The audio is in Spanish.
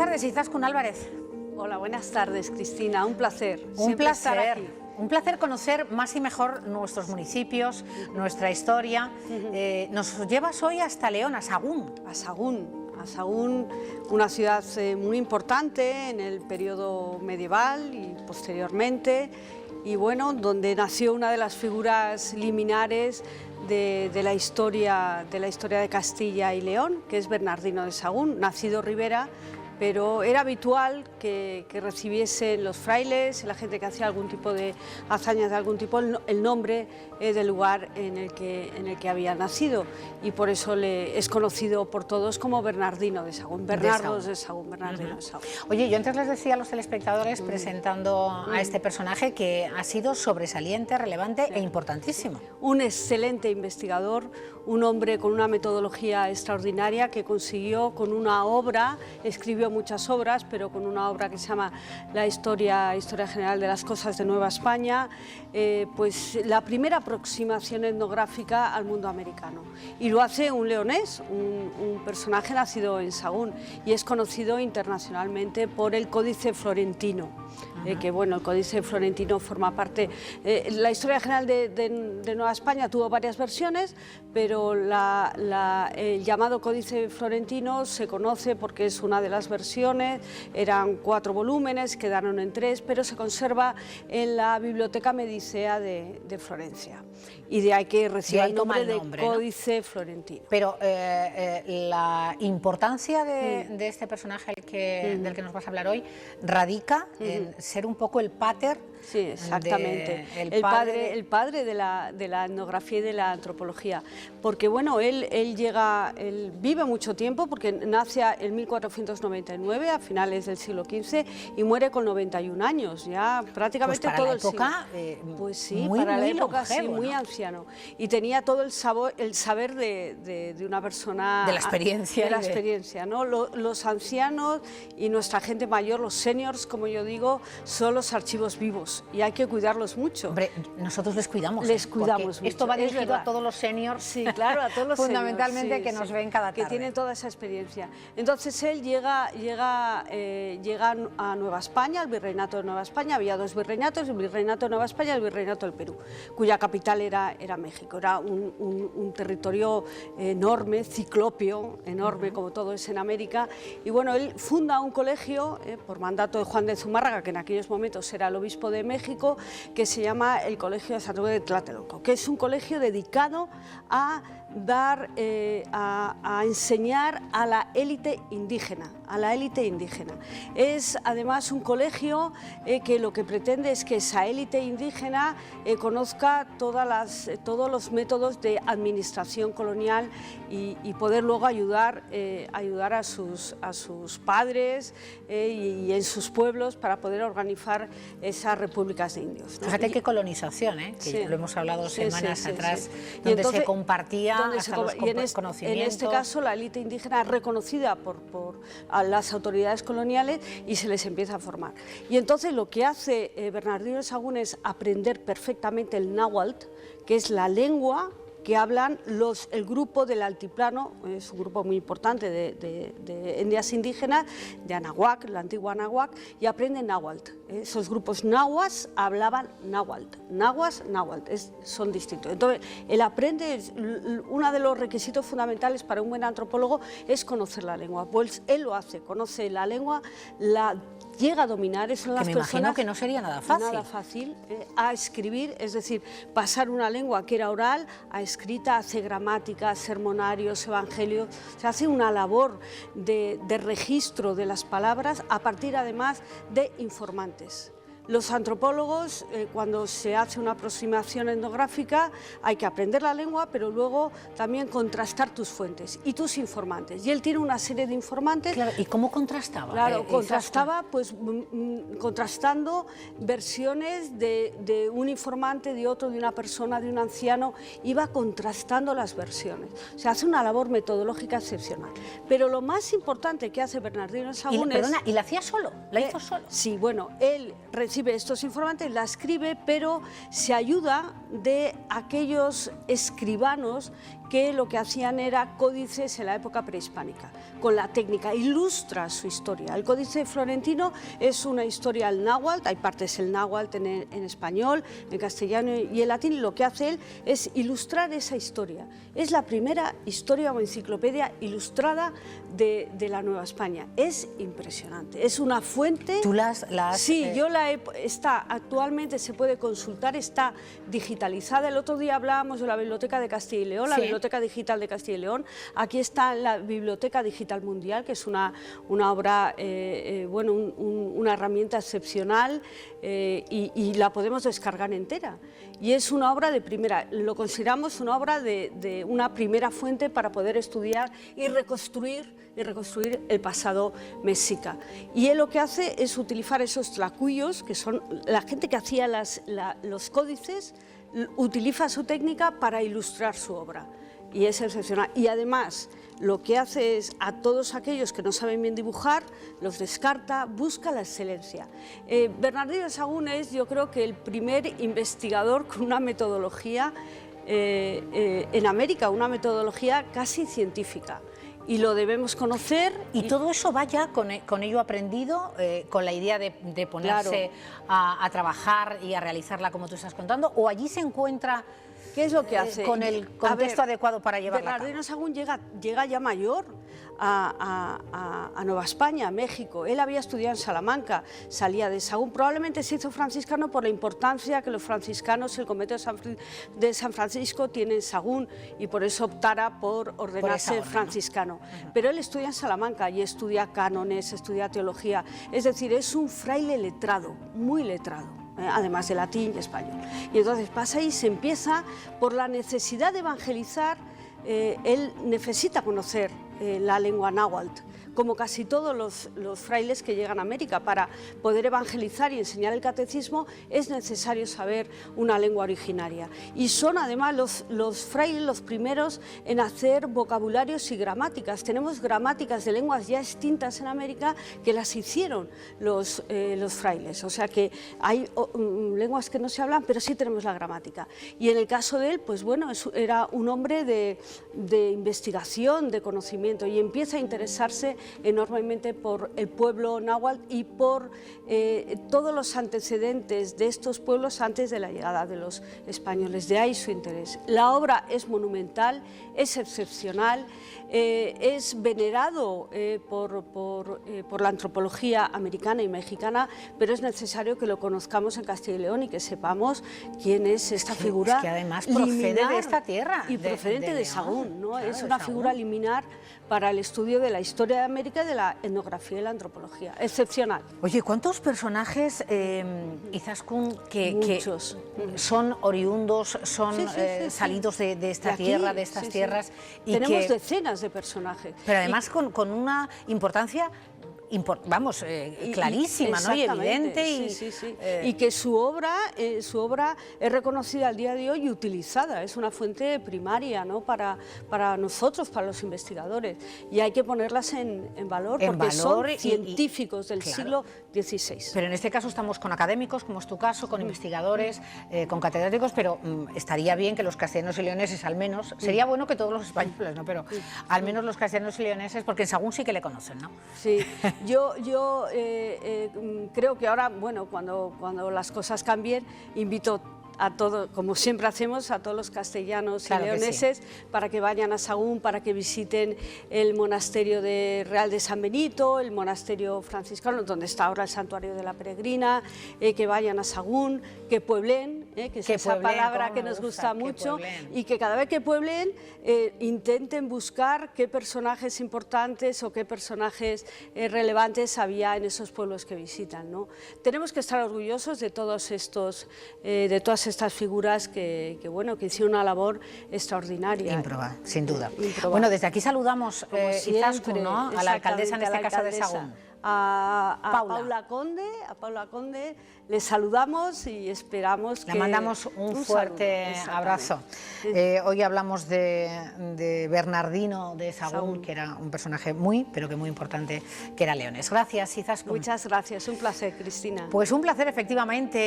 tardes, Izaskun Álvarez. Hola, buenas tardes, Cristina. Un placer. Un placer. Un placer conocer más y mejor nuestros municipios, nuestra historia. Nos llevas hoy hasta León, a Sahagún. A Sahagún, una ciudad muy importante en el periodo medieval y posteriormente, y bueno, donde nació una de las figuras liminares de la historia de Castilla y León, que es Bernardino de Sahagún, nacido Ribera, pero era habitual que recibiesen los frailes, la gente que hacía algún tipo de hazañas de algún tipo, el nombre del lugar en el que había nacido, y por eso es conocido por todos como Bernardino de Sahagún, Bernardo de Sahagún, Bernardino de Sahagún. Oye, yo antes les decía a los telespectadores, presentando a este personaje, que ha sido sobresaliente, relevante e importantísimo. Un excelente investigador, un hombre con una metodología extraordinaria que consiguió con una obra, escribió muchas obras, pero con una obra que se llama La Historia General de las Cosas de Nueva España, pues la primera aproximación etnográfica al mundo americano. Y lo hace un leonés, un personaje nacido en Sahagún, y es conocido internacionalmente por el Códice Florentino. Que bueno, el Códice Florentino forma parte... la Historia General de Nueva España tuvo varias versiones, pero el llamado Códice Florentino se conoce porque es una de las versiones, eran 4 volúmenes, quedaron en 3, pero se conserva en la Biblioteca Medicea de Florencia. Y de ahí que recibe el nombre de Códice, ¿no?, Florentino. Pero la importancia de este personaje del que nos vas a hablar hoy radica en ser un poco el pater. Sí, exactamente. El padre de la etnografía y de la antropología. Porque bueno, él vive mucho tiempo, porque nace en 1499, a finales del siglo XV, y muere con 91 años, ya prácticamente pues todo el siglo. Pues sí, muy, para la muy época longevo, sí, muy ¿no?, anciano. Y tenía todo el saber de una persona... De la experiencia. De la experiencia, ¿no? Los ancianos y nuestra gente mayor, los seniors, como yo digo, son los archivos vivos. Y hay que cuidarlos mucho. Hombre, nosotros les cuidamos. Les cuidamos mucho. Esto va dirigido a todos los seniors. Sí, claro, a todos los fundamentalmente seniors, sí, que nos ven cada tarde. Que tienen toda esa experiencia. Entonces él llega a Nueva España, al Virreinato de Nueva España. Había 2 virreinatos, el Virreinato de Nueva España y el Virreinato del Perú, cuya capital era México. Era un territorio enorme, ciclópeo, enorme, como todo es en América. Y bueno, él funda un colegio por mandato de Juan de Zumárraga, que en aquellos momentos era el obispo de México, que se llama el Colegio de San Roque de Tlatelolco, que es un colegio dedicado a enseñar a la élite indígena, Es además un colegio que lo que pretende es que esa élite indígena conozca todos los métodos de administración colonial y poder luego ayudar a sus padres y en sus pueblos para poder organizar esas repúblicas de indios, ¿no? Fíjate qué colonización, que sí, lo hemos hablado semanas atrás, donde entonces, se compartía los conocimientos. En este caso la élite indígena es reconocida por las autoridades coloniales y se les empieza a formar. Y entonces lo que hace Bernardino de Sahagún es aprender perfectamente el náhuatl, que es la lengua que hablan el grupo del altiplano, es un grupo muy importante de etnias indígenas, de Anahuac, la antigua Anahuac, y aprenden náhuatl. Esos grupos nahuas hablaban náhuatl, son distintos. Entonces, él aprende, uno de los requisitos fundamentales para un buen antropólogo es conocer la lengua. Pues él lo hace, conoce la lengua, llega a dominar, son las personas... Me imagino que no sería nada fácil. Nada fácil, a escribir, es decir, pasar una lengua que era oral a escrita, hace gramática, sermonarios, evangelios, se hace una labor de registro de las palabras a partir además de informantes. Los antropólogos, cuando se hace una aproximación etnográfica, hay que aprender la lengua, pero luego también contrastar tus fuentes y tus informantes. Y él tiene una serie de informantes. Claro, ¿y cómo contrastaba? Claro, contrastaba pues contrastando versiones de un informante, de otro, de una persona, de un anciano, iba contrastando las versiones. O sea, hace una labor metodológica excepcional. Pero lo más importante que hace Bernardino de Sahagún es... Perdona, ¿y la hacía solo? ¿La hizo solo? Sí, bueno, él recibe estos informantes, la escribe, pero se ayuda de aquellos escribanos que lo que hacían era códices en la época prehispánica, con la técnica, ilustra su historia. El Códice Florentino es una historia al náhuatl, hay partes del náhuatl en español, en castellano y en latín, y lo que hace él es ilustrar esa historia. Es la primera historia o enciclopedia ilustrada de la Nueva España. Es impresionante, es una fuente... ¿Tú las Sí, yo la he... actualmente se puede consultar, está digitalizada. El otro día hablábamos de la Biblioteca de Castilla y León, la Biblioteca Digital de Castilla y León. Aquí está la Biblioteca Digital Mundial, que es una obra, bueno, una herramienta excepcional y la podemos descargar entera. Y es una obra de primera, lo consideramos una obra de una primera fuente para poder estudiar y reconstruir el pasado mexica. Y él lo que hace es utilizar esos tlacuyos, que son la gente que hacía los códices, utiliza su técnica para ilustrar su obra. Y es excepcional. Y además lo que hace es a todos aquellos que no saben bien dibujar, los descarta, busca la excelencia. Bernardino de Sahagún es, yo creo, que el primer investigador con una metodología en América, una metodología casi científica. Y lo debemos conocer. Y todo eso va ya con ello aprendido, con la idea de ponerse a trabajar y a realizarla como tú estás contando, o allí se encuentra... ¿Qué es lo que hace? Con el contexto adecuado para llevarla a cabo. Bernardino de Sahagún llega ya mayor a Nueva España, a México. Él había estudiado en Salamanca, salía de Sahagún. Probablemente se hizo franciscano por la importancia que los franciscanos, el convento de San Francisco tiene en Sahagún, y por eso optara por ordenarse franciscano. Pero él estudia en Salamanca y estudia cánones, estudia teología. Es decir, es un fraile letrado, muy letrado. Además de latín y español. Y entonces pasa y se empieza por la necesidad de evangelizar. Él necesita conocer la lengua náhuatl, como casi todos los frailes que llegan a América. Para poder evangelizar y enseñar el catecismo es necesario saber una lengua originaria. Y son además los frailes los primeros en hacer vocabularios y gramáticas. Tenemos gramáticas de lenguas ya extintas en América que las hicieron los frailes. O sea que hay lenguas que no se hablan, pero sí tenemos la gramática. Y en el caso de él, pues bueno, era un hombre de investigación, de conocimiento, y empieza a interesarse enormemente por el pueblo náhuatl y por todos los antecedentes de estos pueblos antes de la llegada de los españoles. De ahí su interés. La obra es monumental, es excepcional, es venerado por la antropología americana y mexicana, pero es necesario que lo conozcamos en Castilla y León y que sepamos quién es esta figura. Es que además procede de esta tierra. Y procedente de Sahagún, ¿no? Claro, es una figura liminar para el estudio de la historia de América y de la etnografía y la antropología. Excepcional. Oye, ¿cuántos personajes, Izaskun, que son oriundos, son salidos de esta tierra, de estas tierras? Y tenemos decenas de personajes. Pero además con una importancia... clarísima, ¿no? Y evidente. Y que su obra es reconocida al día de hoy y utilizada, es una fuente primaria, ¿no? para nosotros, para los investigadores. Y hay que ponerlas en valor, porque son científicos del siglo XVI. Pero en este caso estamos con académicos, como es tu caso, con investigadores, con catedráticos, pero estaría bien que los castellanos y leoneses, al menos, sería bueno que todos los españoles, ¿no? Pero al menos los castellanos y leoneses, porque en Sahagún sí que le conocen, ¿no? Sí. Yo creo que ahora, bueno, cuando las cosas cambien, invito a todos, como siempre hacemos, a todos los castellanos y leoneses para que vayan a Sahagún, para que visiten el monasterio Real de San Benito, el monasterio franciscano, donde está ahora el santuario de la Peregrina, que vayan a Sahagún, que pueblen, que es esa palabra que nos gusta mucho, y que cada vez que pueblen intenten buscar qué personajes importantes o qué personajes relevantes había en esos pueblos que visitan, ¿no? Tenemos que estar orgullosos de todos estos, de todas estas figuras que hicieron una labor extraordinaria. Ímproba, sin duda. Bueno, desde aquí saludamos Izaskun, ¿no? A la alcaldesa, en este caso de Sahagún. A Paula Conde, le saludamos y esperamos que... Le mandamos un fuerte abrazo. Hoy hablamos de Bernardino de Sahagún, que era un personaje pero que muy importante, que era leones. Gracias, Izaskun. Muchas gracias, un placer, Cristina. Pues un placer, efectivamente.